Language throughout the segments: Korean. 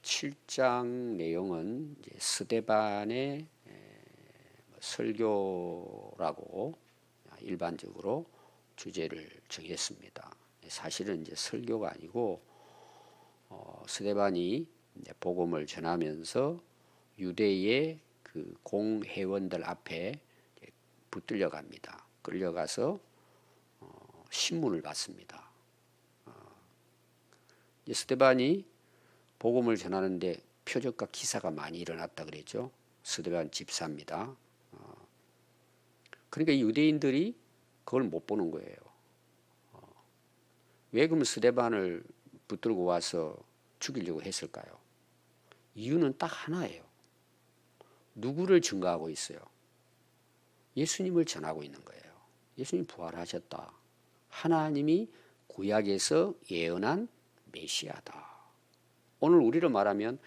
7장 내용은 이제 스데반의 설교라고 일반적으로 주제를 정했습니다. 사실은 이제 설교가 아니고 스데반이 이제 복음을 전하면서 유대의 그 공회원들 앞에 붙들려 갑니다. 끌려가서 신문을 받습니다. 스데반이 복음을 전하는데 표적과 기사가 많이 일어났다 그랬죠. 스데반 집사입니다. 그러니까 유대인들이 그걸 못 보는 거예요. 왜 그럼 스데반을 붙들고 와서 죽이려고 했을까요? 이유는 딱 하나예요. 누구를 증거하고 있어요? 예수님을 전하고 있는 거예요. 예수님 부활하셨다. 하나님이 구약에서 예언한 메시아다. 오늘 우리로 말하면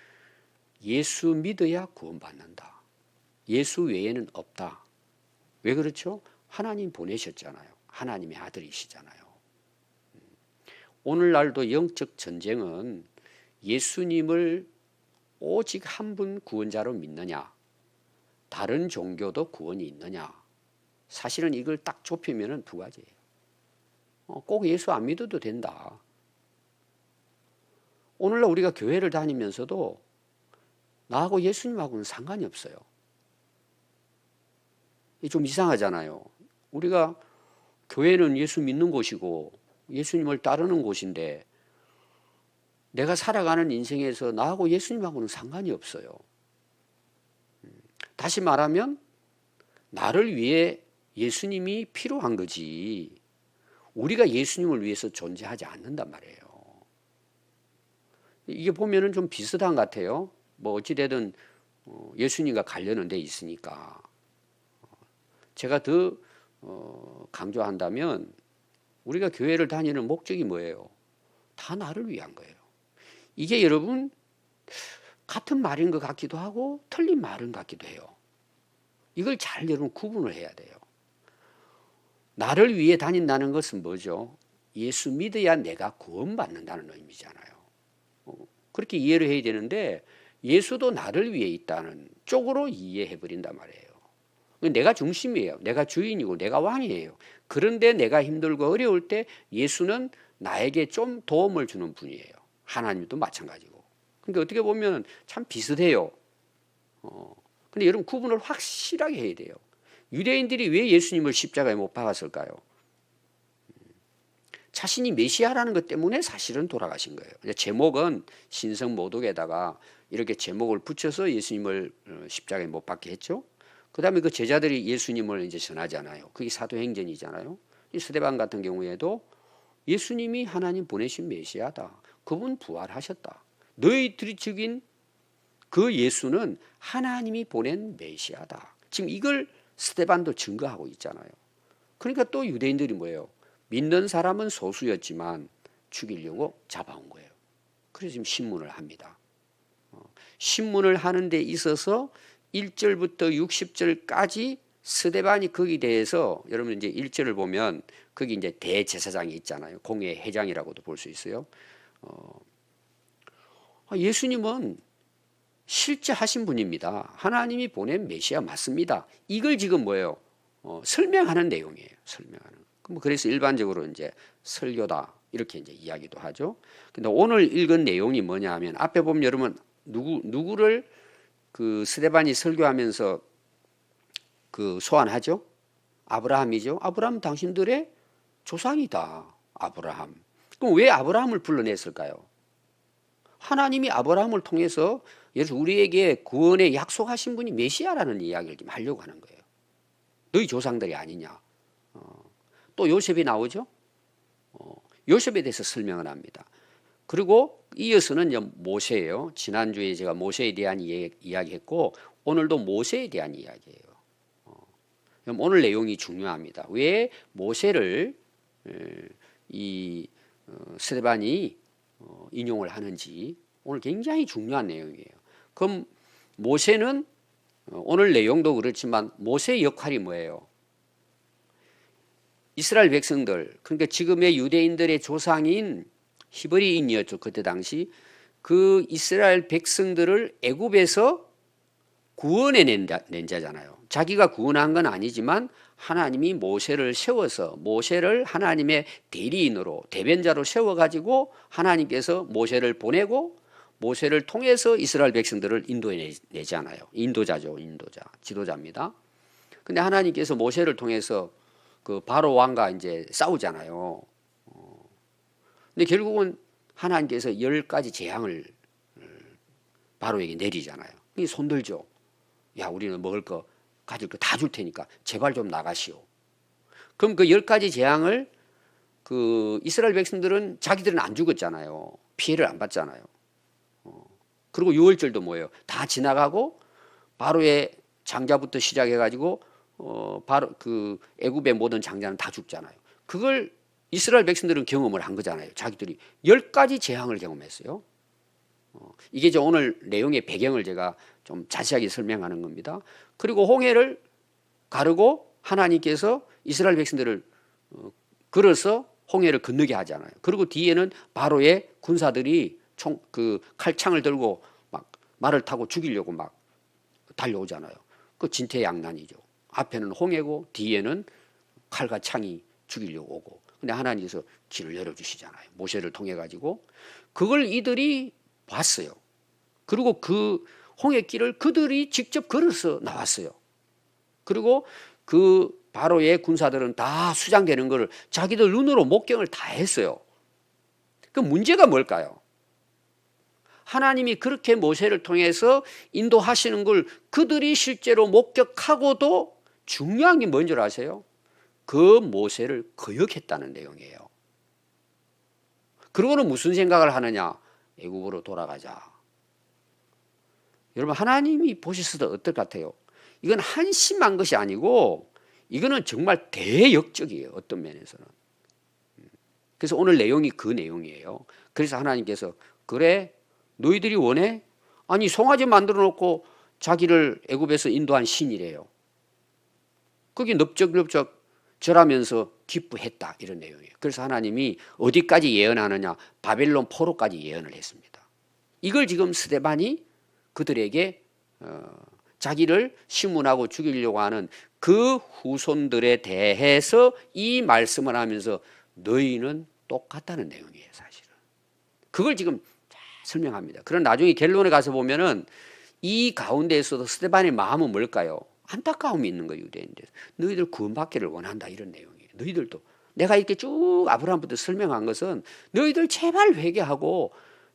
예수 믿어야 구원받는다. 예수 외에는 없다. 왜 그렇죠? 하나님 보내셨잖아요. 하나님의 아들이시잖아요. 오늘날도 영적 전쟁은 예수님을 오직 한 분 구원자로 믿느냐, 다른 종교도 구원이 있느냐. 사실은 이걸 딱 좁히면 두 가지예요. 꼭 예수 안 믿어도 된다. 오늘날 우리가 교회를 다니면서도 나하고 예수님하고는 상관이 없어요. 좀 이상하잖아요. 우리가 교회는 예수 믿는 곳이고 예수님을 따르는 곳인데 내가 살아가는 인생에서 나하고 예수님하고는 상관이 없어요. 다시 말하면 나를 위해 예수님이 필요한 거지 우리가 예수님을 위해서 존재하지 않는단 말이에요. 이게 보면은 좀 비슷한 것 같아요. 뭐 어찌되든 예수님과 관련은 돼 있으니까. 제가 더 강조한다면 우리가 교회를 다니는 목적이 뭐예요? 다 나를 위한 거예요. 이게 여러분 같은 말인 것 같기도 하고 틀린 말인 것 같기도 해요. 이걸 잘 여러분 구분을 해야 돼요. 나를 위해 다닌다는 것은 뭐죠? 예수 믿어야 내가 구원받는다는 의미잖아요. 그렇게 이해를 해야 되는데 예수도 나를 위해 있다는 쪽으로 이해해버린단 말이에요. 내가 중심이에요. 내가 주인이고 내가 왕이에요. 그런데 내가 힘들고 어려울 때 예수는 나에게 좀 도움을 주는 분이에요. 하나님도 마찬가지고. 그러니까 어떻게 보면 참 비슷해요. 근데 여러분 구분을 확실하게 해야 돼요. 유대인들이 왜 예수님을 십자가에 못 박았을까요? 자신이 메시아라는 것 때문에 사실은 돌아가신 거예요. 제목은 신성모독에다가 이렇게 제목을 붙여서 예수님을 십자가에 못 박게 했죠. 그 다음에 그 제자들이 예수님을 이제 전하잖아요. 그게 사도행전이잖아요. 이 스데반 같은 경우에도 예수님이 하나님 보내신 메시아다. 그분 부활하셨다. 너희들이 죽인 그 예수는 하나님이 보낸 메시아다. 지금 이걸 스데반도 증거하고 있잖아요. 그러니까 또 유대인들이 뭐예요? 믿는 사람은 소수였지만 죽이려고 잡아온 거예요. 그래서 지금 신문을 합니다. 신문을 하는 데 있어서 1절부터 60절까지 스데반이 거기에 대해서 여러분 이제 1절을 보면 거기 이제 대제사장이 있잖아요. 공회 회장이라고도 볼 수 있어요. 예수님은 실제 하신 분입니다. 하나님이 보낸 메시아 맞습니다. 이걸 지금 뭐예요? 설명하는 내용이에요. 설명하는. 그래서 일반적으로 이제 설교다 이렇게 이제 이야기도 하죠. 근데 오늘 읽은 내용이 뭐냐 하면 앞에 보면 여러분 누구를 그 스데반이 설교하면서 그 소환하죠? 아브라함이죠. 아브라함은 당신들의 조상이다. 아브라함. 그럼 왜 아브라함을 불러냈을까요? 하나님이 아브라함을 통해서 우리에게 구원에 약속하신 분이 메시아라는 이야기를 좀 하려고 하는 거예요. 너희 조상들이 아니냐. 또 요셉이 나오죠. 요셉에 대해서 설명을 합니다. 그리고 이어서는 이제 모세예요. 지난주에 제가 모세에 대한 이야기했고 오늘도 모세에 대한 이야기예요. 오늘 내용이 중요합니다. 왜 모세를 이 스데반이 인용을 하는지 오늘 굉장히 중요한 내용이에요. 그럼 모세는 오늘 내용도 그렇지만 모세의 역할이 뭐예요? 이스라엘 백성들, 그러니까 지금의 유대인들의 조상인 히브리인이었죠. 그때 당시 그 이스라엘 백성들을 애굽에서 구원해 낸 자잖아요. 자기가 구원한 건 아니지만 하나님이 모세를 세워서 모세를 하나님의 대리인으로 대변자로 세워가지고 하나님께서 모세를 보내고 모세를 통해서 이스라엘 백성들을 인도해 내잖아요. 인도자죠. 인도자. 지도자입니다. 근데 하나님께서 모세를 통해서 그 바로 왕과 이제 싸우잖아요. 근데 결국은 하나님께서 10가지 재앙을 바로에게 내리잖아요. 손들죠. 야, 우리는 먹을 거 가질 거 다 줄 테니까 제발 좀 나가시오. 그럼 그 10가지 재앙을 그 이스라엘 백성들은 자기들은 안 죽었잖아요. 피해를 안 받잖아요. 그리고 6월절도 뭐예요? 다 지나가고 바로의 장자부터 시작해가지고 바로 그 애굽의 모든 장자는 다 죽잖아요. 그걸 이스라엘 백성들은 경험을 한 거잖아요. 자기들이 10가지 재앙을 경험했어요. 이게 이제 오늘 내용의 배경을 제가 좀 자세하게 설명하는 겁니다. 그리고 홍해를 가르고 하나님께서 이스라엘 백성들을 걸어서 홍해를 건너게 하잖아요. 그리고 뒤에는 바로의 군사들이 그 칼창을 들고 막 말을 타고 죽이려고 막 달려오잖아요. 그 진퇴양난이죠. 앞에는 홍해고 뒤에는 칼과 창이 죽이려고 오고. 근데 하나님께서 길을 열어주시잖아요. 모세를 통해 가지고 그걸 이들이 봤어요. 그리고 그 홍해길을 그들이 직접 걸어서 나왔어요. 그리고 그 바로의 군사들은 다 수장되는 것을 자기들 눈으로 목격을 다 했어요. 그 문제가 뭘까요? 하나님이 그렇게 모세를 통해서 인도하시는 걸 그들이 실제로 목격하고도 중요한 게 뭔 줄 아세요? 그 모세를 거역했다는 내용이에요. 그러고는 무슨 생각을 하느냐? 애굽으로 돌아가자. 여러분, 하나님이 보셨을 때 어떨 것 같아요? 이건 한심한 것이 아니고 이거는 정말 대역적이에요. 어떤 면에서는. 그래서 오늘 내용이 그 내용이에요. 그래서 하나님께서 그래 너희들이 원해? 아니 송아지 만들어 놓고 자기를 애굽에서 인도한 신이래요. 그게 넓적넓적 절하면서 기쁘했다 이런 내용이에요. 그래서 하나님이 어디까지 예언하느냐? 바벨론 포로까지 예언을 했습니다. 이걸 지금 스데반이 그들에게 자기를 심문하고 죽이려고 하는 그 후손들에 대해서 이 말씀을 하면서 너희는 똑같다는 내용이에요. 사실은 그걸 지금 잘 설명합니다. 그런 나중에 결론에 가서 보면은 이 가운데에서도 스데반의 마음은 뭘까요? 안타까움이 있는 거예요. 유대인들 너희들 구원받기를 원한다 이런 내용이에요. 너희들도 내가 이렇게 쭉 아브라함부터 설명한 것은 너희들 제발 회개하고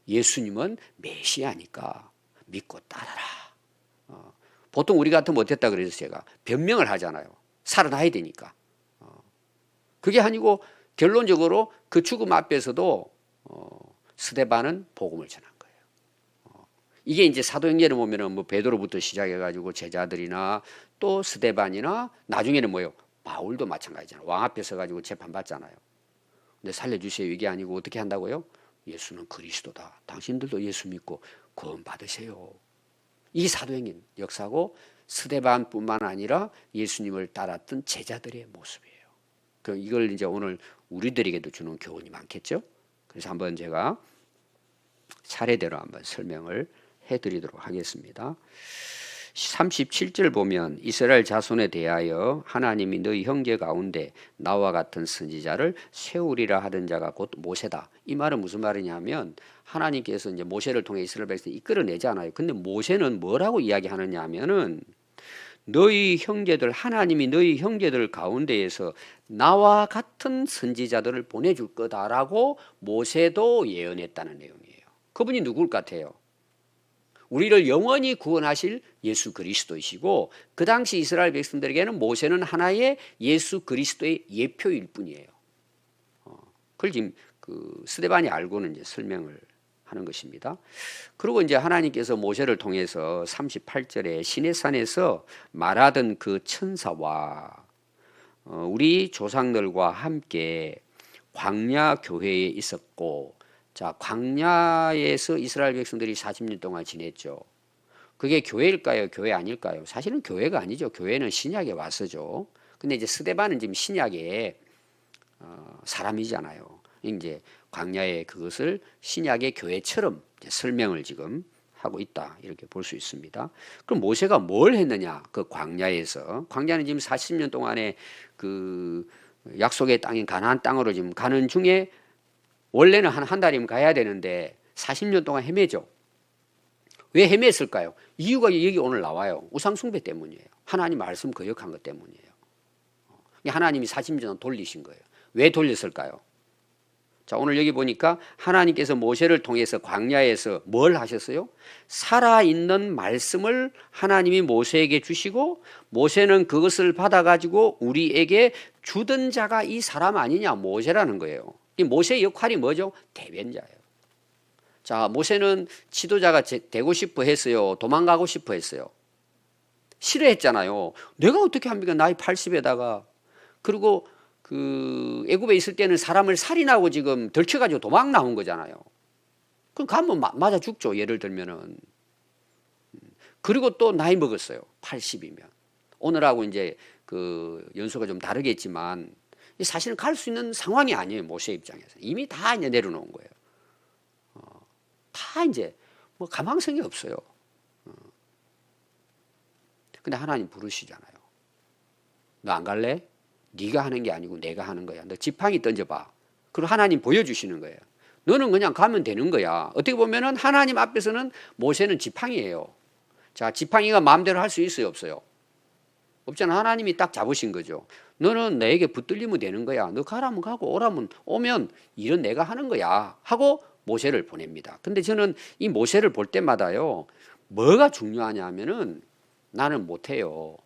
예수님은 메시아니까 믿고 따라라. 보통 우리 같으면 어땠다 그래서 제가 변명을 하잖아요. 살아나야 되니까. 그게 아니고 결론적으로 그 죽음 앞에서도 스데반은 복음을 전한 거예요. 이게 이제 사도행전에 보면은 뭐 베드로부터 시작해가지고 제자들이나 또 스데반이나 나중에는 뭐예요? 바울도 마찬가지잖아요. 왕 앞에 서가지고 재판받잖아요. 근데 살려주세요 이게 아니고 어떻게 한다고요? 예수는 그리스도다. 당신들도 예수 믿고 구원 받으세요. 이 사도행전 역사고 스데반뿐만 아니라 예수님을 따랐던 제자들의 모습이에요. 이걸 이제 오늘 우리들에게도 주는 교훈이 많겠죠. 그래서 한번 제가 차례대로 한번 설명을 해드리도록 하겠습니다. 37절 보면 이스라엘 자손에 대하여 하나님이 너희 형제 가운데 나와 같은 선지자를 세우리라 하던 자가 곧 모세다. 이 말은 무슨 말이냐면 하나님께서 이제 모세를 통해 이스라엘 백성을 이끌어내잖아요. 근데 모세는 뭐라고 이야기하느냐 하면은 너희 형제들 하나님이 너희 형제들 가운데에서 나와 같은 선지자들을 보내줄 거다라고 모세도 예언했다는 내용이에요. 그분이 누굴 것 같아요? 우리를 영원히 구원하실 예수 그리스도이시고 그 당시 이스라엘 백성들에게는 모세는 하나의 예수 그리스도의 예표일 뿐이에요. 그걸 지금 그 스데반이 알고는 이제 설명을 하는 것입니다. 그리고 이제 하나님께서 모세를 통해서 38절에 시내산에서 말하던 그 천사와 우리 조상들과 함께 광야 교회에 있었고 자, 광야에서 이스라엘 백성들이 40년 동안 지냈죠. 그게 교회일까요? 교회 아닐까요? 사실은 교회가 아니죠. 교회는 신약에 와서죠. 근데 이제 스데반은 지금 신약의 사람이잖아요. 이제 광야의 그것을 신약의 교회처럼 이제 설명을 지금 하고 있다 이렇게 볼 수 있습니다. 그럼 모세가 뭘 했느냐? 그 광야에서 광야는 지금 40년 동안에 그 약속의 땅인 가나안 땅으로 지금 가는 중에 원래는 한 달이면 가야 되는데 40년 동안 헤매죠. 왜 헤맸을까요? 이유가 여기 오늘 나와요. 우상 숭배 때문이에요. 하나님 말씀 거역한 것 때문이에요. 하나님이 40년 돌리신 거예요. 왜 돌렸을까요? 자, 오늘 여기 보니까 하나님께서 모세를 통해서 광야에서 뭘 하셨어요? 살아있는 말씀을 하나님이 모세에게 주시고 모세는 그것을 받아가지고 우리에게 주던 자가 이 사람 아니냐? 모세라는 거예요. 이 모세의 역할이 뭐죠? 대변자예요. 자, 모세는 지도자가 되고 싶어 했어요? 도망가고 싶어 했어요? 싫어했잖아요. 내가 어떻게 합니까? 나이 80에다가. 그리고 그 애굽에 있을 때는 사람을 살인하고 지금 덜쳐가지고 도망 나온 거잖아요. 그럼 가면 맞아 죽죠. 예를 들면은. 그리고 또 나이 먹었어요. 80이면. 오늘하고 이제 그 연수가 좀 다르겠지만 사실은 갈 수 있는 상황이 아니에요. 모세 입장에서. 이미 다 이제 내려놓은 거예요. 다 이제 뭐 가망성이 없어요. 근데 하나님 부르시잖아요. 너 안 갈래? 네가 하는 게 아니고 내가 하는 거야. 너 지팡이 던져봐. 그리고 하나님 보여주시는 거예요. 너는 그냥 가면 되는 거야. 어떻게 보면은 하나님 앞에서는 모세는 지팡이예요. 자, 지팡이가 마음대로 할 수 있어요, 없어요? 없잖아. 하나님이 딱 잡으신 거죠. 너는 내게 붙들리면 되는 거야. 너 가라면 가고 오라면 오면 일은 내가 하는 거야. 하고 모세를 보냅니다. 근데 저는 이 모세를 볼 때마다요, 뭐가 중요하냐 하면은 나는 못해요.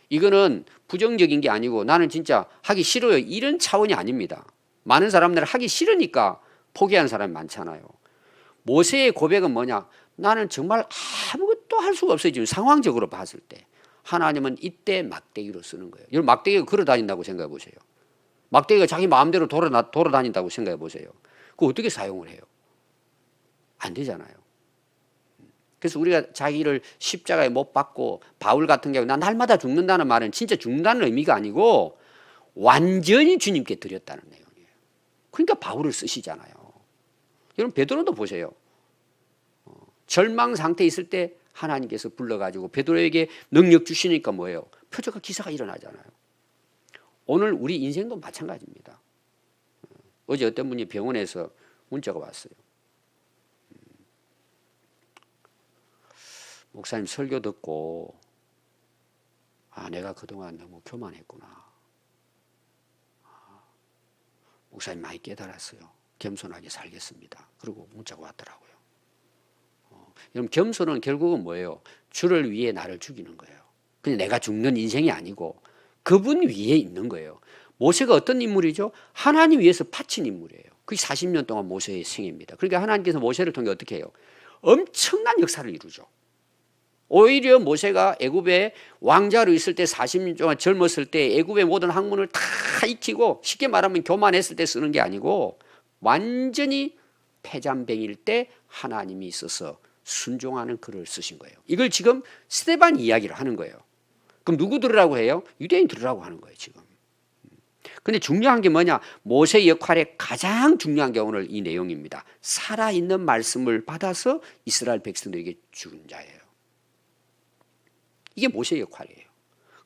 이거는 부정적인 게 아니고 나는 진짜 하기 싫어요. 이런 차원이 아닙니다. 많은 사람들은 하기 싫으니까 포기하는 사람이 많잖아요. 모세의 고백은 뭐냐? 나는 정말 아무것도 할 수가 없어요. 지금 상황적으로 봤을 때. 하나님은 이때 막대기로 쓰는 거예요. 여러분 막대기가 걸어 다닌다고 생각해 보세요. 막대기가 자기 마음대로 돌아다닌다고 생각해 보세요. 그거 어떻게 사용을 해요? 안 되잖아요. 그래서 우리가 자기를 십자가에 못 박고 바울 같은 경우 난 날마다 죽는다는 말은 진짜 죽는다는 의미가 아니고 완전히 주님께 드렸다는 내용이에요. 그러니까 바울을 쓰시잖아요. 여러분 베드로도 보세요. 절망 상태에 있을 때 하나님께서 불러가지고 베드로에게 능력 주시니까 뭐예요? 표적과 기사가 일어나잖아요. 오늘 우리 인생도 마찬가지입니다. 어제 어떤 분이 병원에서 문자가 왔어요. 목사님 설교 듣고 내가 그동안 너무 교만했구나. 목사님 많이 깨달았어요. 겸손하게 살겠습니다. 그리고 문자가 왔더라고요. 여러분 겸손은 결국은 뭐예요? 주를 위해 나를 죽이는 거예요. 그냥 내가 죽는 인생이 아니고 그분 위에 있는 거예요. 모세가 어떤 인물이죠? 하나님 위해서 바친 인물이에요. 그게 40년 동안 모세의 생애입니다. 그러니까 하나님께서 모세를 통해 어떻게 해요? 엄청난 역사를 이루죠. 오히려 모세가 애굽에 왕자로 있을 때 40년 동안 젊었을 때 애굽의 모든 학문을 다 익히고 쉽게 말하면 교만했을 때 쓰는 게 아니고 완전히 패잔병일 때 하나님이 있어서 순종하는 글을 쓰신 거예요. 이걸 지금 스데반 이야기를 하는 거예요. 그럼 누구 들으라고 해요? 유대인 들으라고 하는 거예요, 지금. 근데 중요한 게 뭐냐? 모세의 역할에 가장 중요한 게 오늘 이 내용입니다. 살아있는 말씀을 받아서 이스라엘 백성들에게 준 자예요. 이게 모세의 역할이에요.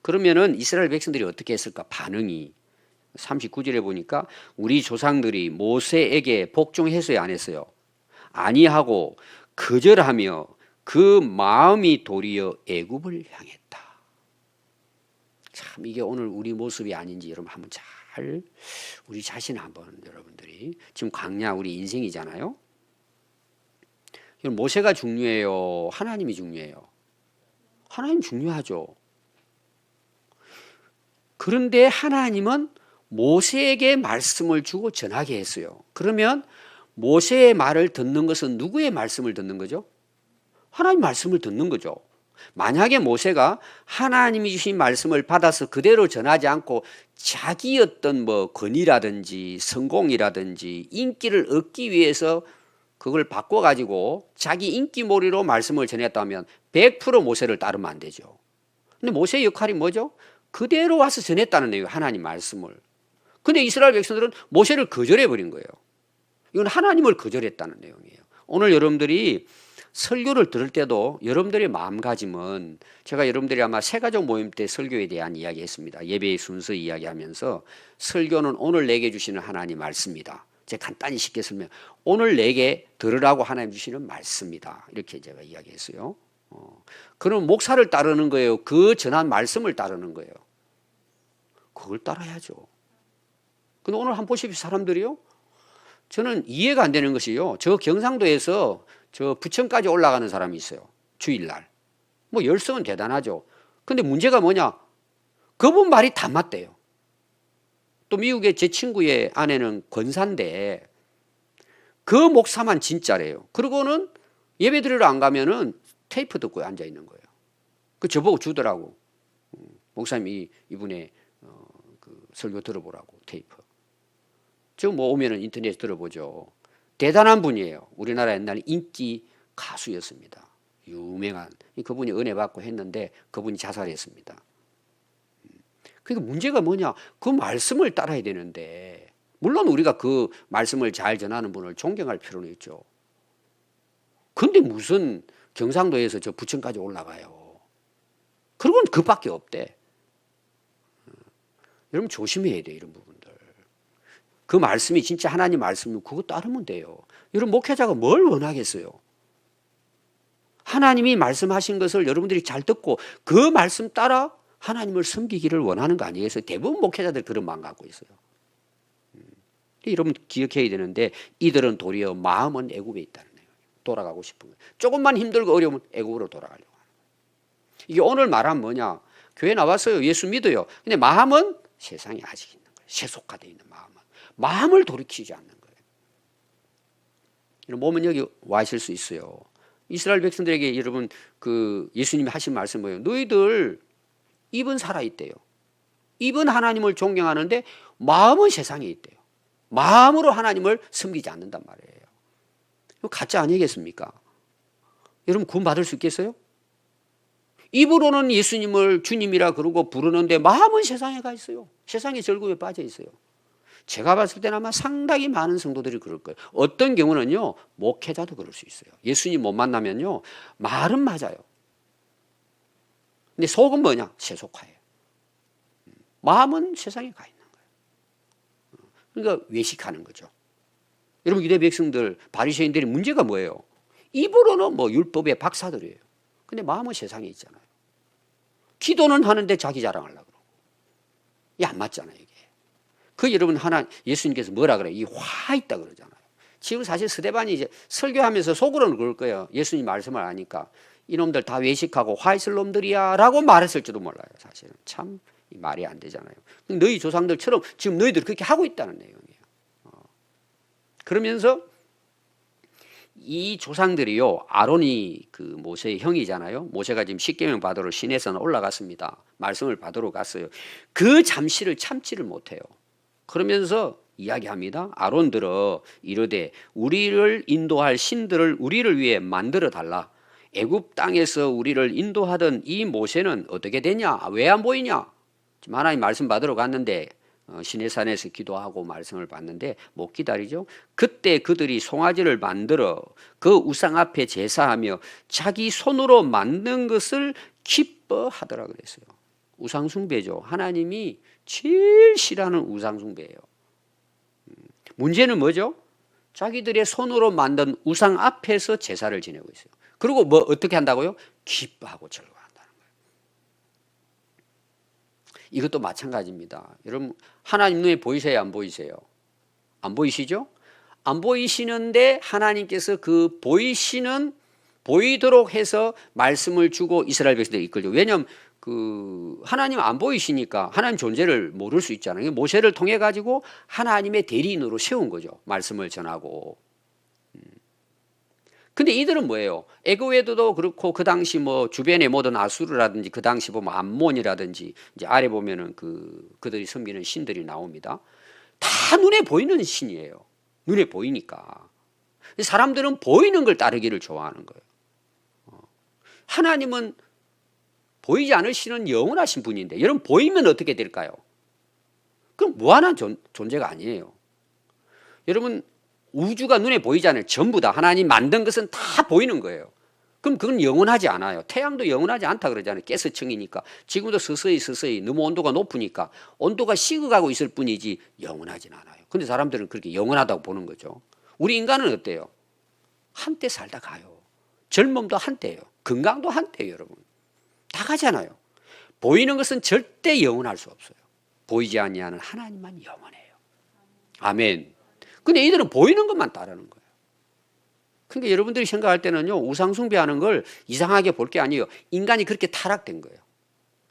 그러면은 이스라엘 백성들이 어떻게 했을까? 반응이 39절에 보니까 우리 조상들이 모세에게 복종했어요, 안 했어요? 아니하고 거절하며 그 마음이 도리어 애굽을 향했다. 참 이게 오늘 우리 모습이 아닌지 여러분 한번 잘 우리 자신 한번 여러분들이 지금 광야 우리 인생이잖아요. 모세가 중요해요? 하나님이 중요해요? 하나님 중요하죠. 그런데 하나님은 모세에게 말씀을 주고 전하게 했어요. 그러면 모세의 말을 듣는 것은 누구의 말씀을 듣는 거죠? 하나님 말씀을 듣는 거죠. 만약에 모세가 하나님이 주신 말씀을 받아서 그대로 전하지 않고 자기 어떤 뭐 권위라든지 성공이라든지 인기를 얻기 위해서 그걸 바꿔가지고 자기 인기몰이로 말씀을 전했다면 100% 모세를 따르면 안 되죠. 근데 모세의 역할이 뭐죠? 그대로 와서 전했다는 내용이에요. 하나님 말씀을. 근데 이스라엘 백성들은 모세를 거절해버린 거예요. 이건 하나님을 거절했다는 내용이에요. 오늘 여러분들이 설교를 들을 때도 여러분들의 마음가짐은 제가 여러분들이 아마 새가족 모임 때 설교에 대한 이야기 했습니다. 예배의 순서 이야기하면서 설교는 오늘 내게 주시는 하나님 말씀이다. 제가 간단히 쉽게 설명, 오늘 내게 들으라고 하나님 주시는 말씀이다. 이렇게 제가 이야기했어요. 그럼 목사를 따르는 거예요? 그 전한 말씀을 따르는 거예요? 그걸 따라야죠. 근데 오늘 한번 보십시오. 사람들이요. 저는 이해가 안 되는 것이요. 저 경상도에서 저 부천까지 올라가는 사람이 있어요. 주일날. 뭐 열성은 대단하죠. 근데 문제가 뭐냐? 그분 말이 다 맞대요. 또 미국의 제 친구의 아내는 권사인데 그 목사만 진짜래요. 그리고는 예배 드리러 안 가면은 테이프 듣고 앉아 있는 거예요. 그 저보고 주더라고. 목사님이 이분의 그 설교 들어보라고 테이프. 지금 뭐 오면은 인터넷 들어보죠. 대단한 분이에요. 우리나라 옛날에 인기 가수였습니다. 유명한. 그분이 은혜 받고 했는데 그분이 자살했습니다. 그러니까 문제가 뭐냐? 그 말씀을 따라야 되는데 물론 우리가 그 말씀을 잘 전하는 분을 존경할 필요는 있죠. 근데 무슨 경상도에서 저 부천까지 올라가요. 그건 그밖에 없대. 여러분 조심해야 돼 이런 부분들. 그 말씀이 진짜 하나님 말씀이면 그거 따르면 돼요. 여러분 목회자가 뭘 원하겠어요? 하나님이 말씀하신 것을 여러분들이 잘 듣고 그 말씀 따라 하나님을 섬기기를 원하는 거 아니겠어요? 대부분 목회자들 그런 마음 갖고 있어요. 여러분 기억해야 되는데 이들은 도리어 마음은 애굽에 있다는 거예요. 돌아가고 싶은 거예요. 조금만 힘들고 어려우면 애굽으로 돌아가려고 하는 거예요. 이게 오늘 말하면 뭐냐? 교회 나왔어요. 예수 믿어요. 근데 마음은 세상에 아직 있는 거예요. 세속화되어 있는 마음은. 마음을 돌이키지 않는 거예요. 여러분 몸은 여기 와 있을 수 있어요. 이스라엘 백성들에게 여러분 그 예수님이 하신 말씀 뭐예요? 너희들 입은 살아있대요. 입은 하나님을 존경하는데 마음은 세상에 있대요. 마음으로 하나님을 섬기지 않는단 말이에요. 이거 가짜 아니겠습니까? 여러분 구원 받을 수 있겠어요? 입으로는 예수님을 주님이라 그러고 부르는데 마음은 세상에 가 있어요. 세상의 즐거움에 빠져 있어요. 제가 봤을 때는 아마 상당히 많은 성도들이 그럴 거예요. 어떤 경우는요, 목회자도 그럴 수 있어요. 예수님 못 만나면요, 말은 맞아요. 근데 속은 뭐냐? 세속화예요. 마음은 세상에 가 있는 거예요. 그러니까 외식하는 거죠. 여러분 유대 백성들, 바리새인들의 문제가 뭐예요? 입으로는 뭐 율법의 박사들이에요. 근데 마음은 세상에 있잖아요. 기도는 하는데 자기 자랑하려고 그러고. 이게 안 맞잖아요, 이게. 그 여러분 예수님께서 뭐라 그래요? 이 화 있다 그러잖아요. 지금 사실 스데반이 이제 설교하면서 속으로는 그럴 거예요. 예수님 말씀을 아니까. 이놈들 다 외식하고 화 있을 놈들이야 라고 말했을지도 몰라요. 사실은 참 말이 안 되잖아요. 너희 조상들처럼 지금 너희들 그렇게 하고 있다는 내용이에요. 그러면서 이 조상들이요, 아론이 그 모세의 형이잖아요. 모세가 지금 십계명 받으러 시내산 올라갔습니다. 말씀을 받으러 갔어요. 그 잠시를 참지를 못해요. 그러면서 이야기합니다. 아론들어 이르되 우리를 인도할 신들을 우리를 위해 만들어 달라. 애굽 땅에서 우리를 인도하던 이 모세는 어떻게 되냐? 왜 안 보이냐? 지금 하나님 말씀 받으러 갔는데 시내산에서 기도하고 말씀을 받는데 못 기다리죠. 그때 그들이 송아지를 만들어 그 우상 앞에 제사하며 자기 손으로 만든 것을 기뻐하더라 그랬어요. 우상 숭배죠. 하나님이 제일 싫어하는 우상 숭배예요. 문제는 뭐죠? 자기들의 손으로 만든 우상 앞에서 제사를 지내고 있어요. 그리고 뭐 어떻게 한다고요? 기뻐하고 즐거워한다는 거예요. 이것도 마찬가지입니다. 여러분 하나님 눈에 보이세요? 안 보이세요? 안 보이시죠? 안 보이시는데 하나님께서 그 보이도록 해서 말씀을 주고 이스라엘 백성들을 이끌죠. 왜냐하면 그 하나님 안 보이시니까 하나님 존재를 모를 수 있잖아요. 모세를 통해 가지고 하나님의 대리인으로 세운 거죠. 말씀을 전하고. 근데 이들은 뭐예요? 애굽에도 그렇고 그 당시 뭐 주변의 모든 아수르라든지 그 당시 보면 암몬이라든지 이제 아래 보면은 그들이 섬기는 신들이 나옵니다. 다 눈에 보이는 신이에요. 눈에 보이니까. 사람들은 보이는 걸 따르기를 좋아하는 거예요. 하나님은 보이지 않으시는 영원하신 분인데 여러분 보이면 어떻게 될까요? 그럼 무한한 존재가 아니에요. 여러분 우주가 눈에 보이지 않아요. 전부 다 하나님 만든 것은 다 보이는 거예요. 그럼 그건 영원하지 않아요. 태양도 영원하지 않다 그러잖아요. 가스층이니까. 지금도 서서히 너무 온도가 높으니까 온도가 식어가고 있을 뿐이지 영원하진 않아요. 근데 사람들은 그렇게 영원하다고 보는 거죠. 우리 인간은 어때요? 한때 살다 가요. 젊음도 한때예요. 건강도 한때예요, 여러분. 다 가잖아요. 보이는 것은 절대 영원할 수 없어요. 보이지 아니하는 하나님만 영원해요. 아멘. 근데 이들은 보이는 것만 따르는 거예요. 그러니까 여러분들이 생각할 때는요, 우상 숭배하는 걸 이상하게 볼 게 아니에요. 인간이 그렇게 타락된 거예요.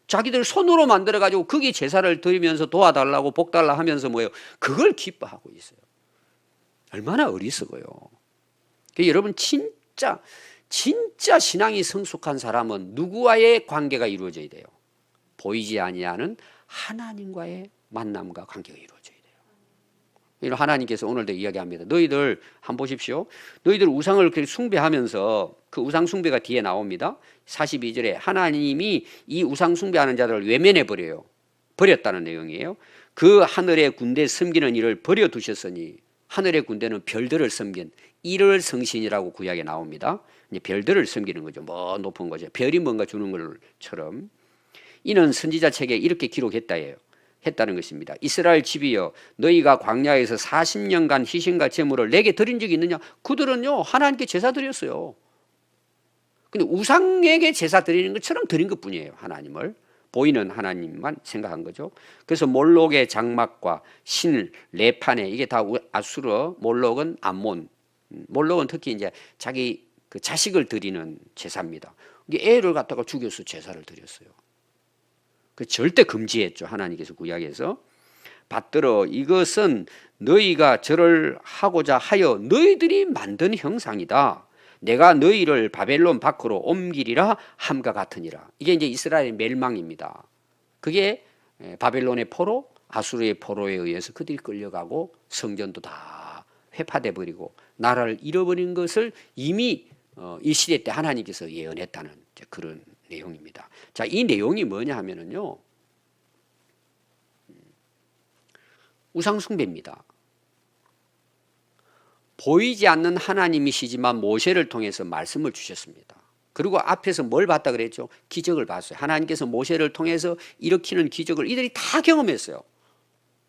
자기들 손으로 만들어가지고 거기 제사를 드리면서 도와달라고 복달라 하면서 뭐예요? 그걸 기뻐하고 있어요. 얼마나 어리석어요. 그러니까 여러분 진짜 신앙이 성숙한 사람은 누구와의 관계가 이루어져야 돼요? 보이지 아니하는 하나님과의 만남과 관계가 이루어져야 돼요. 이런 하나님께서 오늘도 이야기합니다. 너희들 한번 보십시오. 너희들 우상을 그렇게 숭배하면서 그 우상 숭배가 뒤에 나옵니다. 42절에 하나님이 이 우상 숭배하는 자들을 외면해 버려요. 버렸다는 내용이에요. 그 하늘의 군대 섬기는 일을 버려두셨으니, 하늘의 군대는 별들을 섬긴 일을 성신이라고 구약에 나옵니다. 이제 별들을 섬기는 거죠. 뭐 높은 거죠. 별이 뭔가 주는 것처럼. 이는 선지자 책에 이렇게 했다는 것입니다. 이스라엘 집이여, 너희가 광야에서 40년간 희생과 제물을 내게 드린 적이 있느냐? 그들은요 하나님께 제사 드렸어요. 근데 우상에게 제사 드리는 것처럼 드린 것뿐이에요. 하나님을 보이는 하나님만 생각한 거죠. 그래서 몰록의 장막과 신 레판에, 이게 다 아수르, 몰록은 암몬, 몰록은 특히 이제 자기 그 자식을 드리는 제사입니다. 이게 애를 갖다가 죽여서 제사를 드렸어요. 그 절대 금지했죠. 하나님께서 구약에서. 받들어 이것은 너희가 절을 하고자 하여 너희들이 만든 형상이다. 내가 너희를 바벨론 밖으로 옮기리라 함과 같으니라. 이게 이제 이스라엘의 멸망입니다. 그게 바벨론의 포로, 아수르의 포로에 의해서 그들이 끌려가고 성전도 다 회파돼 버리고 나라를 잃어버린 것을 이미 이 시대 때 하나님께서 예언했다는 그런 내용입니다. 자, 이 내용이 뭐냐 하면은요, 우상 숭배입니다. 보이지 않는 하나님이시지만 모세를 통해서 말씀을 주셨습니다. 그리고 앞에서 뭘 봤다 그랬죠? 기적을 봤어요. 하나님께서 모세를 통해서 일으키는 기적을 이들이 다 경험했어요.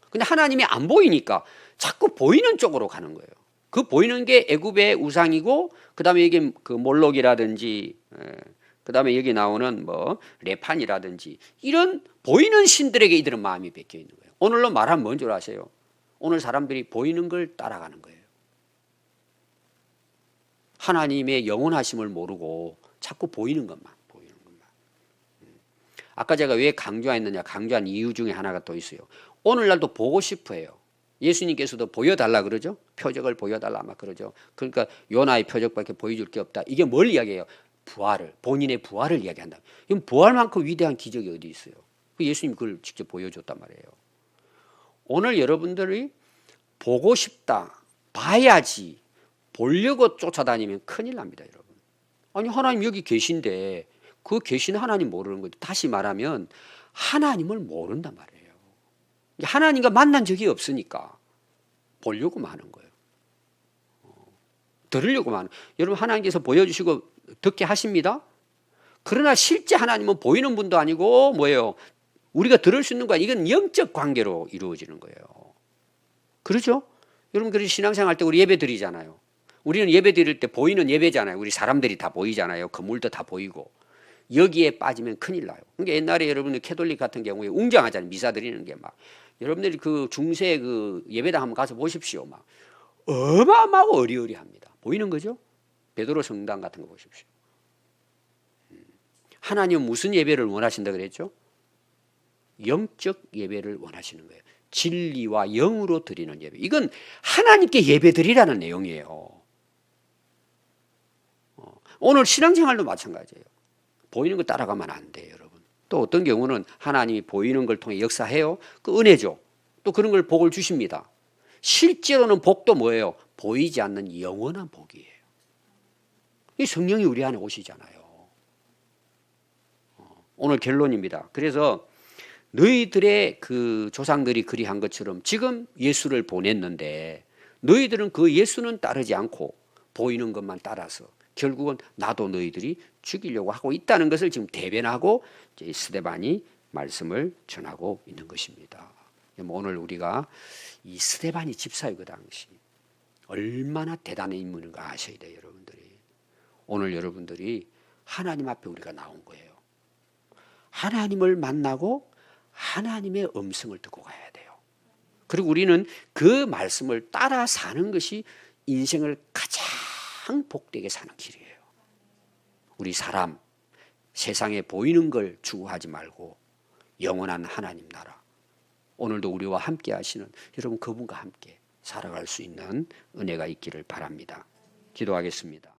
근데 하나님이 안 보이니까 자꾸 보이는 쪽으로 가는 거예요. 그 보이는 게 애굽의 우상이고, 그 다음에 여기 그 몰록이라든지, 그 다음에 여기 나오는 뭐 레판이라든지 이런 보이는 신들에게 이들은 마음이 베껴 있는 거예요. 오늘로 말하면 뭔 줄 아세요? 오늘 사람들이 보이는 걸 따라가는 거예요. 하나님의 영원하심을 모르고 자꾸 보이는 것만. 아까 제가 왜 강조했느냐, 강조한 이유 중에 하나가 또 있어요. 오늘날도 보고 싶어 해요. 예수님께서도 보여달라 그러죠. 표적을 보여달라 막 그러죠. 그러니까 요나의 표적밖에 보여줄 게 없다. 이게 뭘 이야기해요? 부활을, 본인의 부활을 이야기한다. 이건 부활만큼 위대한 기적이 어디 있어요? 예수님이 그걸 직접 보여줬단 말이에요. 오늘 여러분들이 보고 싶다, 봐야지, 보려고 쫓아다니면 큰일 납니다, 여러분. 아니, 하나님 여기 계신데 그 계신 하나님 모르는 거죠. 다시 말하면 하나님을 모른단 말이에요. 하나님과 만난 적이 없으니까 보려고만 하는 거예요. 들으려고만 하는. 여러분, 하나님께서 보여주시고 듣게 하십니다. 그러나 실제 하나님은 보이는 분도 아니고 뭐예요? 우리가 들을 수 있는 거, 이건 영적 관계로 이루어지는 거예요. 그렇죠? 여러분, 그래서 신앙생활 할 때 우리 예배 드리잖아요. 우리는 예배 드릴 때 보이는 예배잖아요. 우리 사람들이 다 보이잖아요. 건물도 다 보이고. 여기에 빠지면 큰일 나요. 그러니까 옛날에 여러분들 캐톨릭 같은 경우에 웅장하잖아요. 미사 드리는 게 막. 여러분들이 그 중세 그 예배당 한번 가서 보십시오. 막 어마어마하고 어리어리합니다. 보이는 거죠? 베드로 성당 같은 거 보십시오. 하나님은 무슨 예배를 원하신다 그랬죠? 영적 예배를 원하시는 거예요. 진리와 영으로 드리는 예배. 이건 하나님께 예배 드리라는 내용이에요. 오늘 신앙생활도 마찬가지예요. 보이는 거 따라가면 안 돼요, 여러분. 또 어떤 경우는 하나님이 보이는 걸 통해 역사해요. 그 은혜죠. 또 그런 걸 복을 주십니다. 실제로는 복도 뭐예요? 보이지 않는 영원한 복이에요. 이 성령이 우리 안에 오시잖아요. 오늘 결론입니다. 그래서 너희들의 그 조상들이 그리한 것처럼 지금 예수를 보냈는데 너희들은 그 예수는 따르지 않고 보이는 것만 따라서 결국은 나도 너희들이 죽이려고 하고 있다는 것을 지금 대변하고 이제 스데반이 말씀을 전하고 있는 것입니다. 오늘 우리가 이 스데반이 집사의 그 당시 얼마나 대단한 인물인가 아셔야 돼요, 여러분들이. 오늘 여러분들이 하나님 앞에 우리가 나온 거예요. 하나님을 만나고 하나님의 음성을 듣고 가야 돼요. 그리고 우리는 그 말씀을 따라 사는 것이 인생을 가장 복되게 사는 길이에요. 우리 사람, 세상에 보이는 걸 추구하지 말고 영원한 하나님 나라, 오늘도 우리와 함께 하시는 여러분 그분과 함께 살아갈 수 있는 은혜가 있기를 바랍니다. 기도하겠습니다.